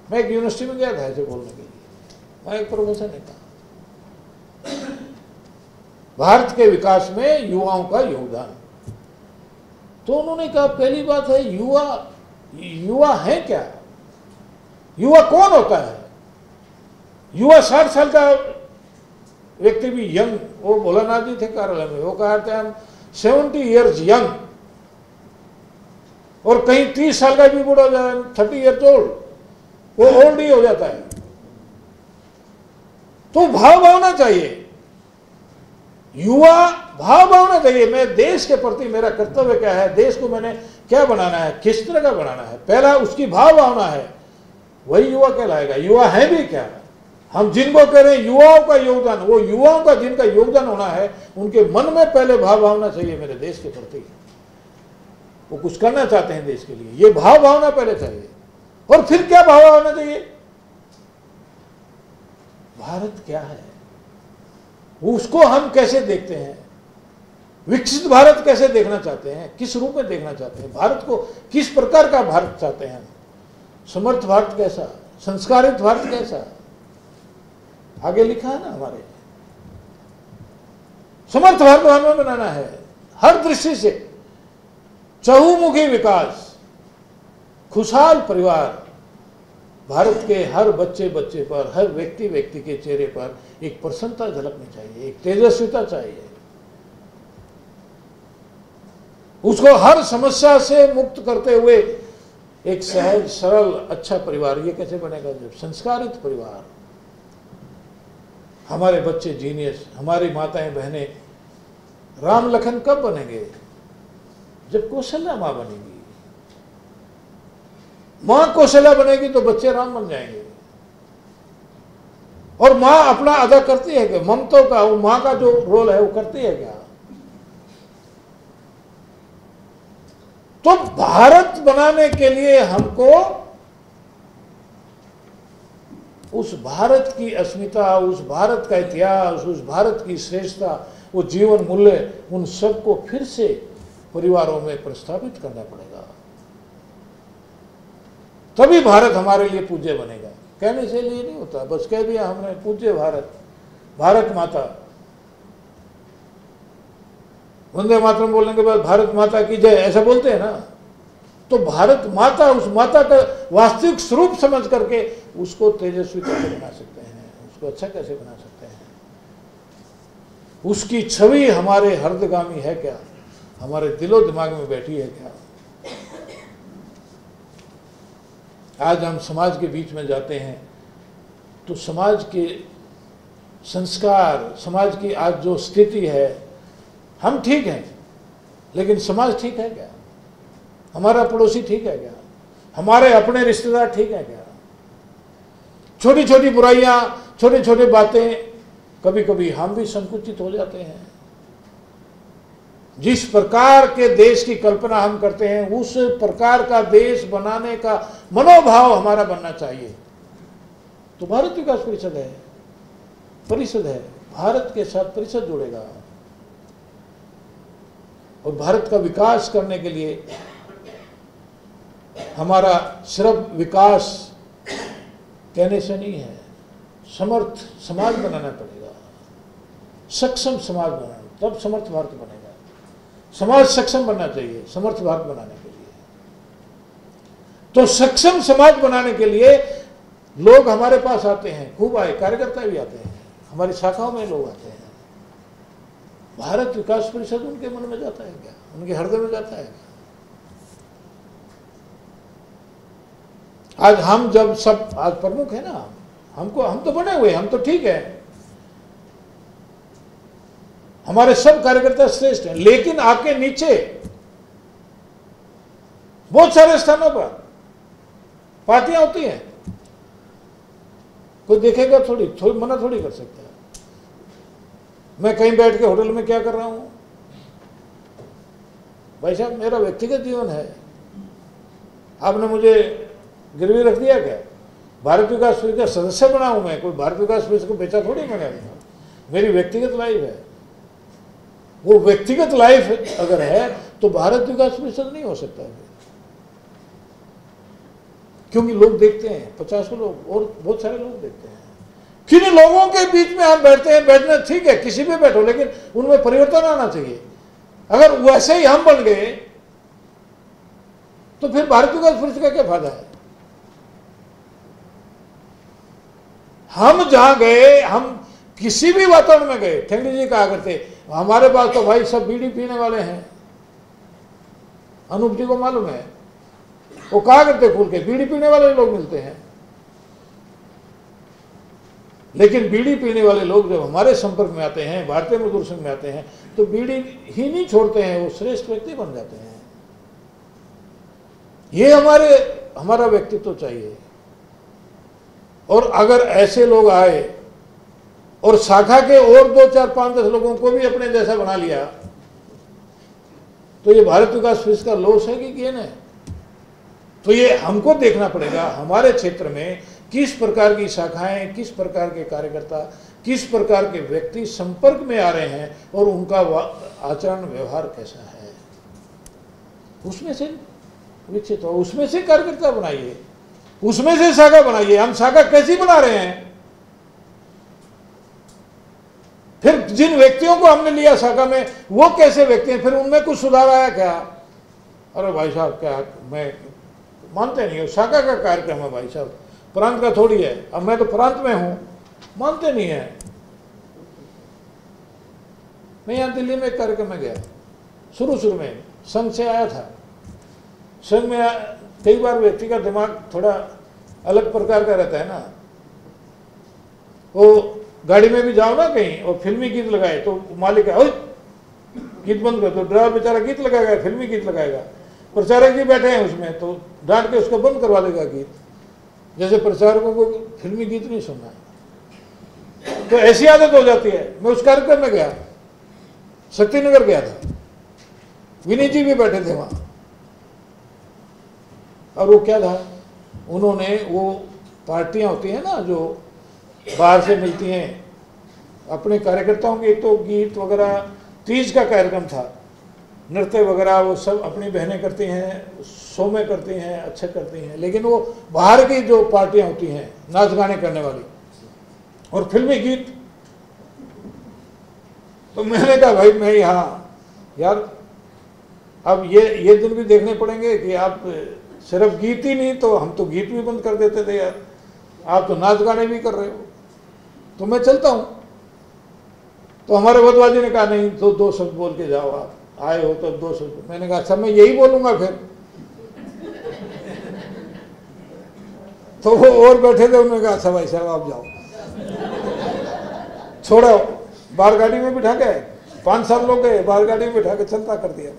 मैं एक यूनिवर्सिटी में गया था ऐसे बोलने के लिए, वहां एक प्रोफेसर ने कहा भारत के विकास में युवाओं का योगदान। तो उन्होंने कहा पहली बात है, युवा है क्या? युवा कौन होता है? युवा 60 साल का व्यक्ति भी यंग, वो भोलानाथ जी थे कार्यालय में, वो कहते हैं हम 70 ईयर्स यंग, और कहीं 30 साल का भी बूढ़ा हो जाए, 30 ईयर्स ओल्ड, वो ओल्ड ही हो जाता है। तो भाव भावना चाहिए, युवा भाव भावना चाहिए। मैं देश के प्रति मेरा कर्तव्य क्या है, देश को मैंने क्या बनाना है, किस तरह का बनाना है, पहला उसकी भाव भावना है, वही युवा कहलाएगा। युवा है भी क्या? हम जिनको कह रहे हैं युवाओं का योगदान, वो युवाओं का जिनका योगदान होना है, उनके मन में पहले भाव भावना चाहिए मेरे देश के प्रति, वो कुछ करना चाहते हैं देश के लिए, ये भाव भावना पहले चाहिए। और फिर क्या भाव भावना चाहिए? भारत क्या है, उसको हम कैसे देखते हैं, विकसित भारत कैसे देखना चाहते हैं, किस रूप में देखना चाहते हैं, भारत को किस प्रकार का भारत चाहते हैं, समर्थ भारत कैसा, संस्कारित भारत कैसा, आगे लिखा है ना हमारे। समर्थ भारत हमें बनाना है हर दृष्टि से, चहुमुखी विकास, खुशहाल परिवार, भारत के हर बच्चे पर, हर व्यक्ति के चेहरे पर एक प्रसन्नता झलकनी चाहिए, एक तेजस्विता चाहिए, उसको हर समस्या से मुक्त करते हुए एक सहज सरल अच्छा परिवार। ये कैसे बनेगा? जब संस्कारित परिवार, हमारे बच्चे जीनियस, हमारी माताएं बहनें राम लखन कब बनेंगे? जब कौशल्या मां बनेगी। मां कौशल्या बनेगी तो बच्चे राम बन जाएंगे। और मां अपना अदा करती है क्या? ममता का, वो मां का जो रोल है वो करती है क्या? तो भारत बनाने के लिए हमको उस भारत की अस्मिता, उस भारत का इतिहास, उस भारत की श्रेष्ठता, वो जीवन मूल्य, उन सबको फिर से परिवारों में प्रस्थापित करना पड़ेगा, तभी भारत हमारे लिए पूज्य बनेगा। कहने से लिए नहीं होता, बस कह दिया हमने पूज्य भारत, भारत माता, वंदे मातरम बोलने के बाद भारत माता की जय ऐसा बोलते हैं ना। तो भारत माता, उस माता का वास्तविक स्वरूप समझ करके उसको तेजस्वी कैसे बना सकते हैं, उसको अच्छा कैसे बना सकते हैं, उसकी छवि हमारे हृदयगामी है क्या, हमारे दिलो दिमाग में बैठी है क्या। आज हम समाज के बीच में जाते हैं तो समाज के संस्कार, समाज की आज जो स्थिति है, हम ठीक हैं लेकिन समाज ठीक है क्या? हमारा पड़ोसी ठीक है क्या? हमारे अपने रिश्तेदार ठीक है क्या? छोटी छोटी बुराइयां, छोटे छोटे बातें, कभी कभी हम भी संकुचित हो जाते हैं। जिस प्रकार के देश की कल्पना हम करते हैं, उस प्रकार का देश बनाने का मनोभाव हमारा बनना चाहिए। तो भारत विकास परिषद है, भारत के साथ परिषद जुड़ेगा। और भारत का विकास करने के लिए हमारा सिर्फ विकास कहने से नहीं है, समर्थ समाज बनाना पड़ेगा, सक्षम समाज बनाना, तब समर्थ भारत बनेगा। समाज सक्षम बनना चाहिए समर्थ भारत बनाने के लिए। तो सक्षम समाज बनाने के लिए लोग हमारे पास आते हैं, खूब आए, कार्यकर्ता भी आते हैं, हमारी शाखाओं में लोग आते हैं। भारत विकास परिषद उनके मन में जाता है क्या? उनके हृदय में जाता है क्या? आज हम जब सब आज प्रमुख है ना, हमको हम तो बने हुए, हम तो ठीक है, हमारे सब कार्यकर्ता श्रेष्ठ हैं, लेकिन आपके नीचे बहुत सारे स्थानों पर पार्टियां होती हैं। कोई देखेगा थोड़ी मना थोड़ी कर सकता है। मैं कहीं बैठ के होटल में क्या कर रहा हूं, भाई साहब मेरा व्यक्तिगत जीवन है, आपने मुझे गिरवी रख दिया क्या? भारत विकास परिषद का सदस्य बना हूं मैं, कोई भारत विकास परिषद को बेचा थोड़ी मैंने, मेरी व्यक्तिगत लाइफ है। वो व्यक्तिगत लाइफ अगर है तो भारत विकास परिषद नहीं हो सकता है, क्योंकि लोग देखते हैं, 50 लोग और बहुत सारे लोग देखते हैं। किन लोगों के बीच में हम बैठते हैं, बैठना ठीक है, किसी भी बैठो, लेकिन उनमें परिवर्तन आना चाहिए। अगर वैसे ही हम बन गए तो फिर भारत विकास परिषद का क्या फायदा है? हम जहां गए, हम किसी भी वातावरण में गए, ठेंगड़ी जी कहा करते हमारे पास तो भाई सब बीड़ी पीने वाले हैं। अनूप जी को मालूम है, वो कहा करते खुल के बीड़ी पीने वाले लोग मिलते हैं। लेकिन बीड़ी पीने वाले लोग जब हमारे संपर्क में आते हैं, भारतीय मजदूर संघ में आते हैं, तो बीड़ी ही नहीं छोड़ते हैं, वो श्रेष्ठ व्यक्ति बन जाते हैं। ये हमारा व्यक्तित्व चाहिए। और अगर ऐसे लोग आए और शाखा के और 2, 4, 5, 10 लोगों को भी अपने जैसा बना लिया, तो ये भारत विकास परिषद का लॉस है कि गेन है? तो ये हमको देखना पड़ेगा, हमारे क्षेत्र में किस प्रकार की शाखाएं, किस प्रकार के कार्यकर्ता, किस प्रकार के व्यक्ति संपर्क में आ रहे हैं और उनका आचरण व्यवहार कैसा है, उसमें से विकसित हो, उसमें से कार्यकर्ता बनाइए, उसमें से शाखा बनाइए। हम शाखा कैसी बना रहे हैं? फिर जिन व्यक्तियों को हमने लिया शाखा में, वो कैसे व्यक्ति हैं, फिर उनमें कुछ सुधार आया क्या? अरे भाई साहब क्या, मैं मानते नहीं हो, शाखा का कार्यक्रम है भाई साहब, प्रांत का थोड़ी है। अब मैं तो प्रांत में हूं, मानते नहीं है। मैं यहां दिल्ली में एक कार्यक्रम में गया, शुरू में संघ से आया था। संघ में कई बार व्यक्ति का दिमाग थोड़ा अलग प्रकार का रहता है ना, वो गाड़ी में भी जाओ ना कहीं और फिल्मी गीत लगाए तो मालिक है, गीत बंद कर दो, ड्राइवर बेचारा गीत लगाएगा, फिल्मी गीत लगाएगा, प्रचारक जी बैठे हैं उसमें तो डांट के उसको बंद करवा देगा गीत, जैसे प्रचारकों को फिल्मी गीत नहीं सुनना है। तो ऐसी आदत हो जाती है। मैं उस कार्यक्रम में गया, शक्तिनगर गया था, विनीत जी भी बैठे थे वहां, और वो क्या था, उन्होंने वो पार्टियां होती हैं ना जो बाहर से मिलती हैं, अपने कार्यकर्ताओं के तो गीत वगैरह, तीज का कार्यक्रम था, नृत्य वगैरह वो सब अपनी बहनें करती हैं, सोमे करती हैं, अच्छा करती हैं, लेकिन वो बाहर की जो पार्टियां होती हैं नाच गाने करने वाली और फिल्मी गीत, तो मैंने कहा भाई मैं यहाँ यार अब ये दिन भी देखने पड़ेंगे कि आप सिर्फ गीत ही नहीं, तो हम तो गीत भी बंद कर देते थे यार, आप तो नाच गाने भी कर रहे हो, तो मैं चलता हूँ। तो हमारे वधवाजी ने कहा नहीं, तो 2 शब्द बोल के जाओ, आप आए हो तो 2 शब्द। मैंने कहा अच्छा मैं यही बोलूंगा फिर। तो वो और बैठे थे, उन्होंने कहा अच्छा भाई साहब आप जाओ, छोड़ो। बाहर गाड़ी में बिठा के 5-7 लोग गए, बाहर गाड़ी में बिठा के चलता कर दिया।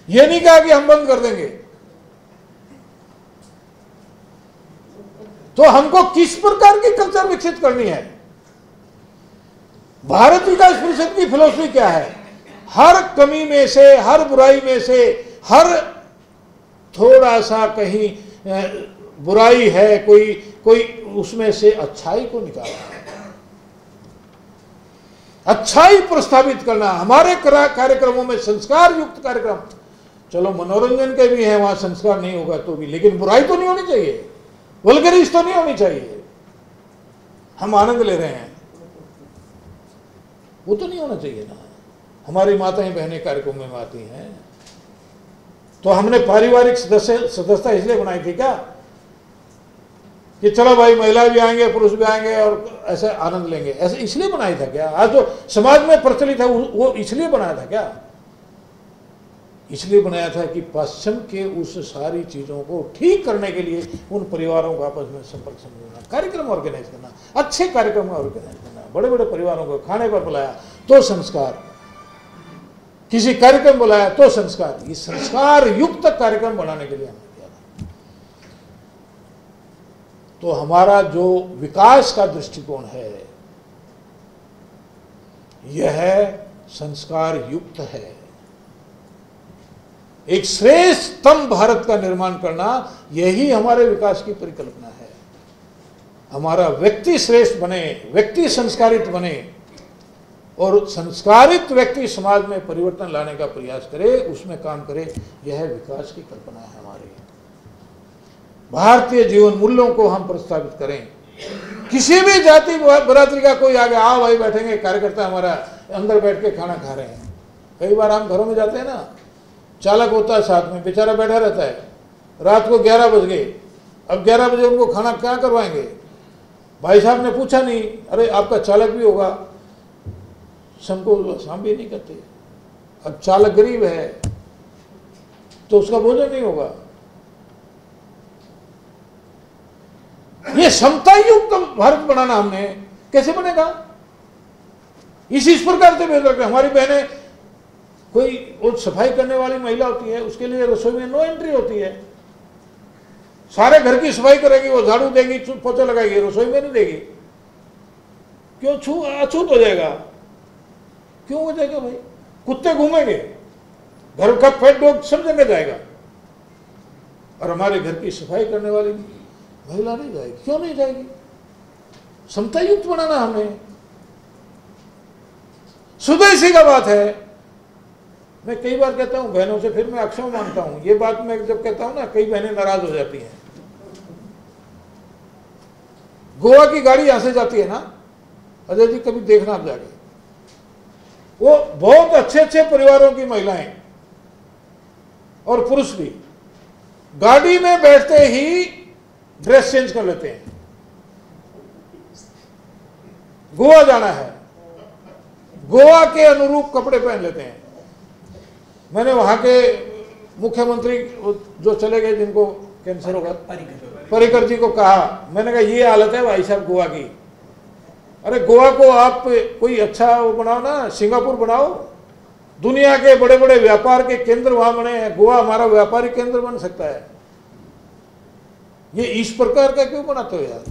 ये नहीं कहा कि हम बंद कर देंगे। तो हमको किस प्रकार की कल्चर विकसित करनी है? भारत विकास परिषद की फिलॉसफी क्या है? हर कमी में से, हर बुराई में से, हर थोड़ा सा कहीं बुराई है, कोई उसमें से अच्छाई को निकालना। अच्छाई प्रस्तावित करना। हमारे कार्यक्रमों में संस्कार युक्त कार्यक्रम, चलो मनोरंजन के भी हैं, वहां संस्कार नहीं होगा तो भी, लेकिन बुराई तो नहीं होनी चाहिए, वल्गरिस तो नहीं होनी चाहिए। हम आनंद ले रहे हैं, वो तो नहीं होना चाहिए ना। हमारी माताएं बहनें कार्यक्रम में आती हैं, तो हमने पारिवारिक सदस्यता इसलिए बनाई थी क्या कि चलो भाई महिला भी आएंगे पुरुष भी आएंगे और ऐसे आनंद लेंगे, ऐसे इसलिए बनाया था क्या? आज जो समाज में प्रचलित है वो इसलिए बनाया था क्या? इसलिए बनाया था कि पश्चिम के उस सारी चीजों को ठीक करने के लिए उन परिवारों को आपस में संपर्क समझना, कार्यक्रम ऑर्गेनाइज करना, अच्छे कार्यक्रम ऑर्गेनाइज करना, बड़े बड़े परिवारों को खाने पर बुलाया तो संस्कार, किसी कार्यक्रम बुलाया तो संस्कार, ये संस्कार युक्त कार्यक्रम बनाने के लिए हमने किया था। तो हमारा जो विकास का दृष्टिकोण है यह संस्कार युक्त है। एक श्रेष्ठतम भारत का निर्माण करना, यही हमारे विकास की परिकल्पना है। हमारा व्यक्ति श्रेष्ठ बने, व्यक्ति संस्कारित बने और संस्कारित व्यक्ति समाज में परिवर्तन लाने का प्रयास करे, उसमें काम करे, यह विकास की कल्पना है हमारी। भारतीय जीवन मूल्यों को हम प्रस्तावित करें। किसी भी जाति बरादरी का कोई आगे आओ भाई बैठेंगे, कार्यकर्ता हमारा अंदर बैठ के खाना खा रहे हैं। कई बार हम घरों में जाते हैं ना, चालक होता है साथ में, बेचारा बैठा रहता है, रात को 11 बज गए, अब 11 बजे उनको खाना क्या करवाएंगे? भाई साहब ने पूछा नहीं, अरे आपका चालक भी होगा, सबको शाम भी नहीं करते। अब चालक गरीब है तो उसका भोजन नहीं होगा। ये समता युक्त भारत बनाना हमने कैसे बनेगा? इस प्रकार से बेहतर कर। हमारी बहनें, कोई वो सफाई करने वाली महिला होती है, उसके लिए रसोई में नो एंट्री होती है। सारे घर की सफाई करेगी, वो झाड़ू देगी, पोछा लगाएगी, रसोई में नहीं देगी। क्यों? अछूत हो जाएगा। क्यों हो जाएगा भाई? कुत्ते घूमेंगे, घर का पेट डॉग सब जगह जाएगा, और हमारे घर की सफाई करने वाली महिला नहीं जाएगी। क्यों नहीं जाएगी? समता युक्त बनाना हमें। स्वदेशी का बात है। मैं कई बार कहता हूं बहनों से, फिर मैं अक्षम मानता हूं ये बात। मैं जब कहता हूं ना, कई बहनें नाराज हो जाती हैं। गोवा की गाड़ी यहां से जाती है ना, अजय जी कभी देखना आप जाके, वो बहुत अच्छे अच्छे परिवारों की महिलाएं और पुरुष भी गाड़ी में बैठते ही ड्रेस चेंज कर लेते हैं। गोवा जाना है, गोवा के अनुरूप कपड़े पहन लेते हैं। मैंने वहां के मुख्यमंत्री जो चले गए, जिनको कैंसर होगा, पर्रिकर जी को कहा, मैंने कहा ये हालत है भाई साहब गोवा की। अरे गोवा को आप कोई अच्छा वो बनाओ ना, सिंगापुर बनाओ, दुनिया के बड़े बड़े व्यापार के केंद्र वहां बने हैं। गोवा हमारा व्यापारिक केंद्र बन सकता है। ये इस प्रकार का क्यों बनाते हो यार?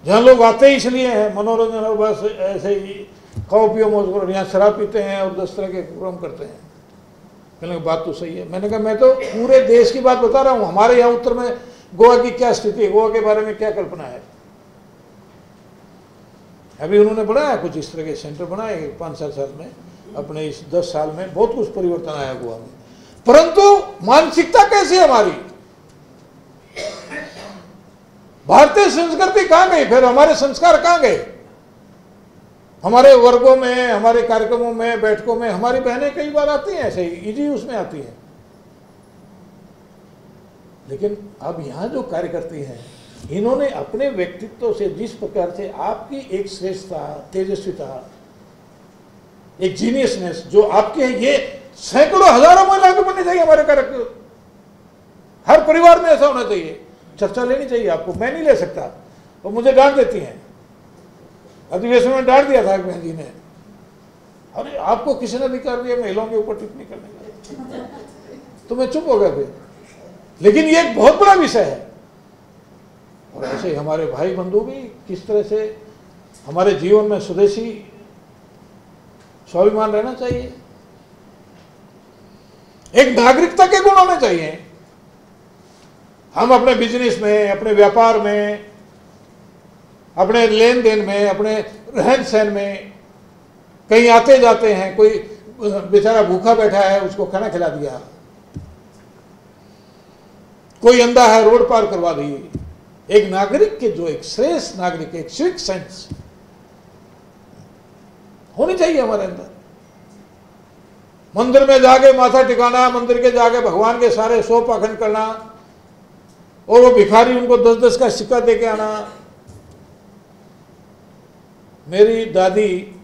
जहां लोग आते ही इसलिए हैं मनोरंजन, और बस ऐसे ही खाओ पियो मौज करो, यहाँ शराब पीते हैं और 10 तरह के प्रोग्राम करते हैं। मैंने कहा बात तो सही है। मैंने कहा मैं तो पूरे देश की बात बता रहा हूँ। हमारे यहाँ उत्तर में गोवा की क्या स्थिति है, गोवा के बारे में क्या कल्पना है। अभी उन्होंने बनाया कुछ इस तरह के सेंटर बनाए 5-7 साल में, अपने इस 10 साल में बहुत कुछ परिवर्तन आया गोवा में। परंतु मानसिकता कैसी है हमारी? भारतीय संस्कृति कहां गई? फिर हमारे संस्कार कहां गए? हमारे वर्गों में, हमारे कार्यक्रमों में, बैठकों में हमारी बहनें कई बार आती हैं, ऐसे ही इजी उसमें आती हैं। लेकिन अब यहां जो कार्य करती हैं, इन्होंने अपने व्यक्तित्व से, जिस प्रकार से आपकी एक श्रेष्ठता, तेजस्विता, एक जीनियसनेस जो आपके है, ये सैकड़ों हजारों महिलाओं को बननी चाहिए हमारे कार्यक्रम। हर परिवार में ऐसा होना चाहिए। चर्चा लेनी चाहिए आपको, मैं नहीं ले सकता, वो मुझे डांट देती हैं। अधिवेशन में डांट दिया था बहन जी ने, अरे आपको किसी ने अधिकार दिया महिलाओं के ऊपर टिप्पणी करने का? तो मैं चुप हो गया फिर। लेकिन ये एक बहुत बड़ा विषय है। और ऐसे हमारे भाई बंधु भी किस तरह से हमारे जीवन में स्वदेशी स्वाभिमान रहना चाहिए, एक नागरिकता के गुण होने चाहिए। हम अपने बिजनेस में, अपने व्यापार में, अपने लेन देन में, अपने रहन सहन में कहीं आते जाते हैं, कोई बेचारा भूखा बैठा है उसको खाना खिला दिया, कोई अंधा है रोड पार करवा दी। एक नागरिक के जो एक श्रेष्ठ नागरिक, एक सिविक सेंस होनी चाहिए हमारे अंदर। मंदिर में जाके माथा टिकाना, मंदिर के जाके भगवान के सारे सौ पाखंड करना, और वो भिखारी उनको 10-10 का सिक्का दे के आना। मेरी दादी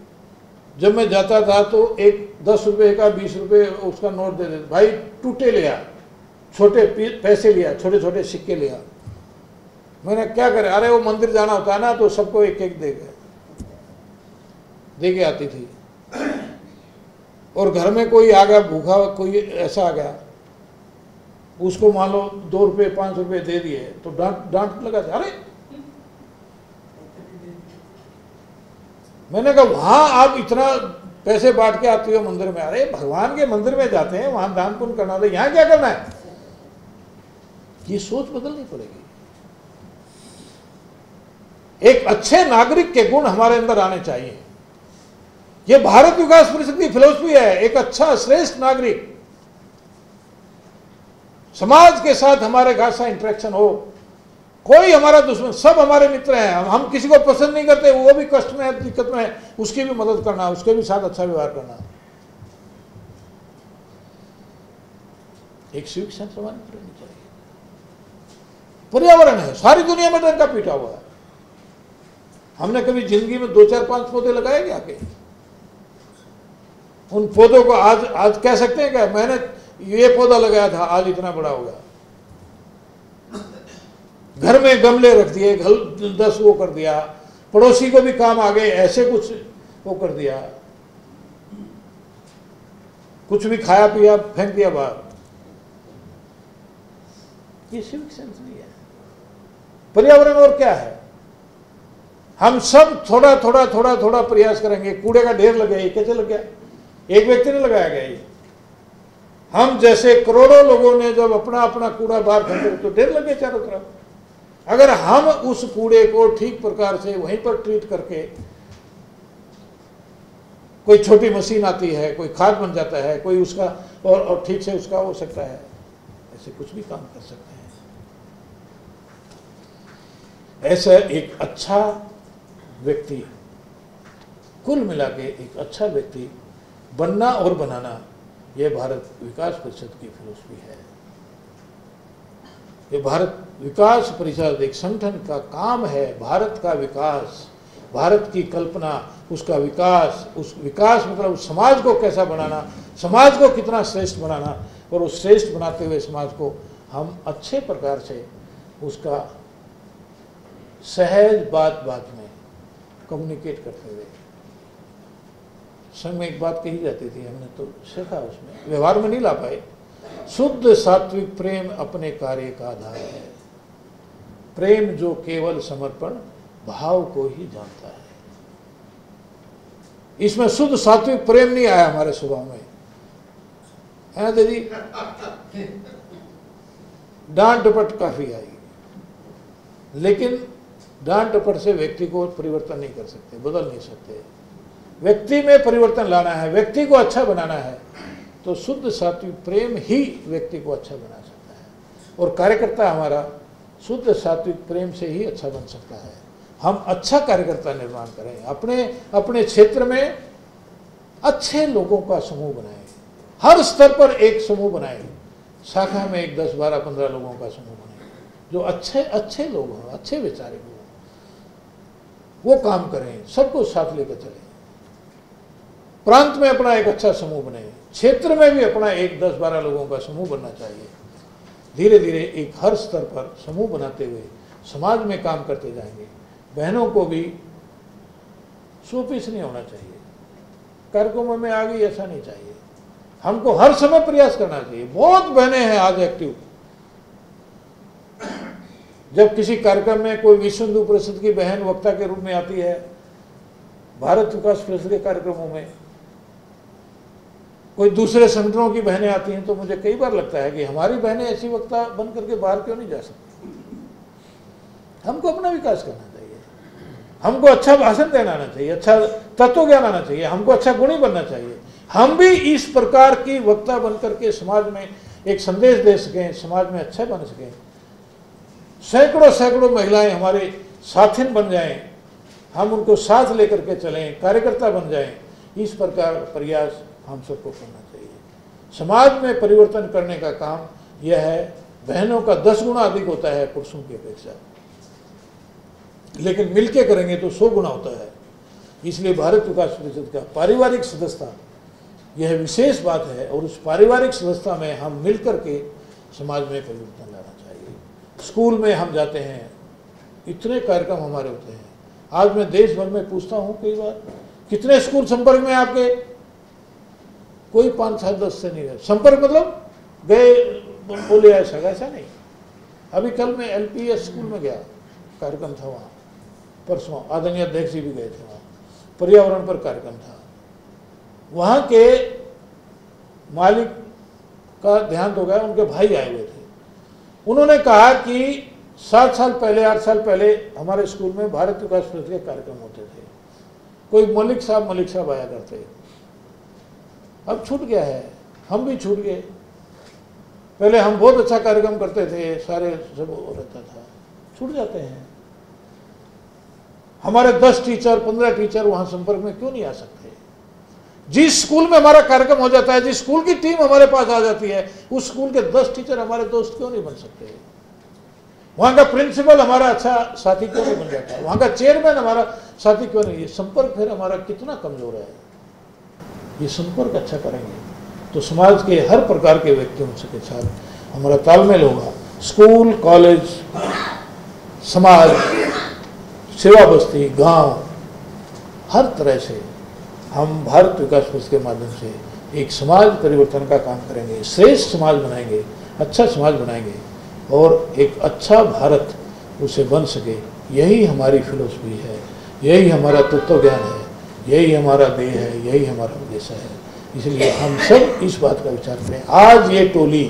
जब मैं जाता था तो एक 10 रुपए का 20 रुपए उसका नोट दे देते, भाई टूटे लिया, छोटे पैसे लिया, छोटे छोटे सिक्के लिया। मैंने क्या करे, अरे वो मंदिर जाना होता है ना तो सबको एक एक दे के आती थी। और घर में कोई आ गया भूखा, कोई ऐसा आ गया, उसको मान लो 2 रुपए 5 रुपए दे दिए तो डांट लगा, अरे मैंने कहा वहां आप इतना पैसे बांट के आती हो मंदिर में, अरे भगवान के मंदिर में जाते हैं वहां दान पुण्य करना, तो यहां क्या करना है? ये सोच बदलनी पड़ेगी। एक अच्छे नागरिक के गुण हमारे अंदर आने चाहिए। यह भारत विकास परिषद की फिलॉसफी है। एक अच्छा श्रेष्ठ नागरिक, समाज के साथ हमारे खासा इंटरेक्शन हो, कोई हमारा दुश्मन, सब हमारे मित्र हैं। हम किसी को पसंद नहीं करते, वो भी कष्ट में है, दिक्कत में है, उसकी भी मदद करना, उसके भी साथ अच्छा व्यवहार करना, एक सिविक सेंस हमारे अंदर रहनी चाहिए। पर्यावरण है, सारी दुनिया में डंका पीटा हुआ है। हमने कभी जिंदगी में 2-4-5 पौधे लगाए क्या? के उन पौधों को आज कह सकते हैं क्या मैंने ये पौधा लगाया था, आज इतना बड़ा हो गया? घर में गमले रख दिए, 10 वो कर दिया, पड़ोसी को भी काम आ गए, ऐसे कुछ वो कर दिया, कुछ भी खाया पिया फेंक दिया बाहर। ये सिविक सेंस नहीं है। पर्यावरण और क्या है? हम सब थोड़ा थोड़ा प्रयास करेंगे। कूड़े का ढेर लगे, ये कैसे लग गया? एक व्यक्ति ने लगाया गया ये। हम जैसे करोड़ों लोगों ने जब अपना अपना कूड़ा बाहर फेंके तो ढेर लगे चारों तरफ। अगर हम उस कूड़े को ठीक प्रकार से वहीं पर ट्रीट करके, कोई छोटी मशीन आती है, कोई खाद बन जाता है, कोई उसका और ठीक से उसका हो सकता है, ऐसे कुछ भी काम कर सकते हैं। ऐसा एक अच्छा व्यक्ति, कुल मिला के एक अच्छा व्यक्ति बनना और बनाना, यह भारत विकास परिषद की फिलॉसफी है। ये भारत विकास परिषद एक संगठन का काम है। भारत का विकास, भारत की कल्पना, उसका विकास, उस विकास मतलब उस समाज को कैसा बनाना, समाज को कितना श्रेष्ठ बनाना, और उस श्रेष्ठ बनाते हुए समाज को हम अच्छे प्रकार से उसका सहज बात में कम्युनिकेट करते हुए। संघ में एक बात कही जाती थी, हमने तो सीखा, उसमें व्यवहार में नहीं ला पाए। शुद्ध सात्विक प्रेम अपने कार्य का आधार है। प्रेम जो केवल समर्पण भाव को ही जानता है। इसमें शुद्ध सात्विक प्रेम नहीं आया हमारे स्वभाव में, है ना दीदी? डांट डपट काफी आई, लेकिन डांट डपट से व्यक्ति को परिवर्तन नहीं कर सकते, बदल नहीं सकते। व्यक्ति में परिवर्तन लाना है, व्यक्ति को अच्छा बनाना है, तो शुद्ध सात्विक प्रेम ही व्यक्ति को अच्छा बना सकता है। और कार्यकर्ता हमारा शुद्ध सात्विक प्रेम से ही अच्छा बन सकता है। हम अच्छा कार्यकर्ता निर्माण करें, अपने क्षेत्र में अच्छे लोगों का समूह बनाएं, हर स्तर पर एक समूह बनाएं, शाखा में एक 10, 12, 15 लोगों का समूह बनाएं, जो अच्छे लोग हों, अच्छे विचारक हों, वो काम करें, सबको साथ लेकर चलें। प्रांत में अपना एक अच्छा समूह बने, क्षेत्र में भी अपना एक 10, 12 लोगों का समूह बनना चाहिए। धीरे धीरे एक हर स्तर पर समूह बनाते हुए समाज में काम करते जाएंगे। बहनों को भी शोपीस नहीं होना चाहिए, कार्यक्रमों में आ गई ऐसा नहीं चाहिए। हमको हर समय प्रयास करना चाहिए। बहुत बहनें हैं आज एक्टिव। जब किसी कार्यक्रम में कोई विश्व हिंदू परिषद की बहन वक्ता के रूप में आती है, भारत विकास परिषद के कार्यक्रमों में कोई दूसरे संगठनों की बहनें आती हैं, तो मुझे कई बार लगता है कि हमारी बहनें ऐसी वक्ता बन करके बाहर क्यों नहीं जा सकती। हमको अपना विकास करना चाहिए। हमको अच्छा भाषण देना आना चाहिए, अच्छा तत्व ज्ञान आना चाहिए, हमको अच्छा गुणी बनना चाहिए। हम भी इस प्रकार की वक्ता बनकर के समाज में एक संदेश दे सकें, समाज में अच्छे बन सकें। सैकड़ों सैकड़ों महिलाएं हमारे साथिन बन जाएं, हम उनको साथ लेकर के चलें, कार्यकर्ता बन जाएं। इस प्रकार प्रयास हम सबको करना चाहिए। समाज में परिवर्तन करने का काम यह है। बहनों का 10 गुना अधिक होता है पुरुषों की अपेक्षा, लेकिन मिलके करेंगे तो 100 गुना होता है। इसलिए भारत विकास परिषद का पारिवारिक सदस्यता यह विशेष बात है, और उस पारिवारिक सदस्यता में हम मिलकर के समाज में परिवर्तन लाना चाहिए। स्कूल में हम जाते हैं, इतने कार्यक्रम हमारे होते हैं। आज मैं देश भर में पूछता हूँ कई बार, कितने स्कूल संपर्क में आपके? कोई 5, 7, 10 से नहीं है संपर्क, मतलब गए बोले ऐसा नहीं। अभी कल मैं LPS स्कूल में गया, कार्यक्रम था वहाँ, परसों आदरणीय अध्यक्ष जी भी गए थे वहाँ, पर्यावरण पर कार्यक्रम था। वहाँ के मालिक का देहांत हो गया, उनके भाई आए हुए थे। उन्होंने कहा कि 7 साल पहले, 8 साल पहले हमारे स्कूल में भारत विकास परिषद के कार्यक्रम होते थे। कोई मलिक साहब आया करते, अब छूट गया है, हम भी छूट गए। पहले हम बहुत अच्छा कार्यक्रम करते थे, सारे सब रहता था, छूट जाते हैं। हमारे 10 टीचर 15 टीचर वहां संपर्क में क्यों नहीं आ सकते? जिस स्कूल में हमारा कार्यक्रम हो जाता है, जिस स्कूल की टीम हमारे पास आ जाती है, उस स्कूल के 10 टीचर हमारे दोस्त क्यों नहीं बन सकते? वहां का प्रिंसिपल हमारा अच्छा साथी क्यों नहीं बन जाता? वहां का चेयरमैन हमारा साथी क्यों नहीं? ये संपर्क फिर हमारा कितना कमजोर है। ये संपर्क अच्छा करेंगे तो समाज के हर प्रकार के व्यक्तियों के साथ हमारा तालमेल होगा। स्कूल, कॉलेज, समाज, सेवा बस्ती, गांव, हर तरह से हम भारत विकास परिषद के माध्यम से एक समाज परिवर्तन का काम करेंगे, श्रेष्ठ समाज बनाएंगे, अच्छा समाज बनाएंगे, और एक अच्छा भारत उसे बन सके। यही हमारी फिलॉसफी है, यही हमारा तत्व ज्ञान है, यही हमारा ध्येय है, यही हमारा उद्देश्य है। इसलिए हम सब इस बात का विचार करें। आज ये टोली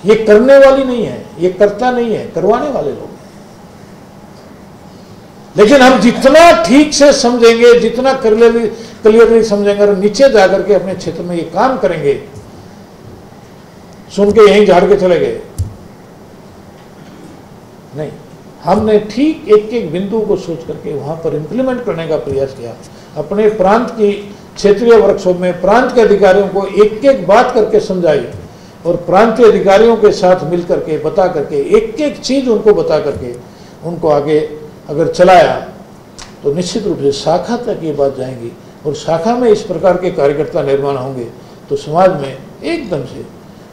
ये करने वाली नहीं है, ये करता नहीं है, करवाने वाले लोग हैं। लेकिन हम जितना ठीक से समझेंगे, जितना क्लियरली समझेंगे और नीचे जाकर के अपने क्षेत्र में ये काम करेंगे, सुन के यहीं झाड़ के चले गए नहीं, हमने ठीक एक एक बिंदु को सोच करके वहां पर इंप्लीमेंट करने का प्रयास किया। अपने प्रांत की क्षेत्रीय वर्कशॉप में प्रांत के अधिकारियों को एक एक बात करके समझाई, और प्रांतीय अधिकारियों के साथ मिल करके बता करके एक एक चीज उनको बता करके उनको आगे अगर चलाया तो निश्चित रूप से शाखा तक ये बात जाएंगी, और शाखा में इस प्रकार के कार्यकर्ता निर्माण होंगे तो समाज में एकदम से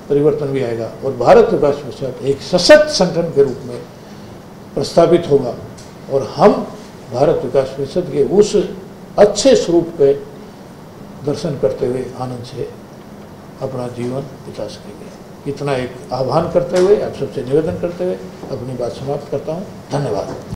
परिवर्तन भी आएगा, और भारत विकास परिषद एक सशक्त संगठन के रूप में प्रस्तावित होगा, और हम भारत विकास परिषद के उस अच्छे स्वरूप के दर्शन करते हुए आनंद से अपना जीवन बिता सकेंगे। इतना एक आह्वान करते हुए, आप सबसे निवेदन करते हुए अपनी बात समाप्त करता हूँ। धन्यवाद।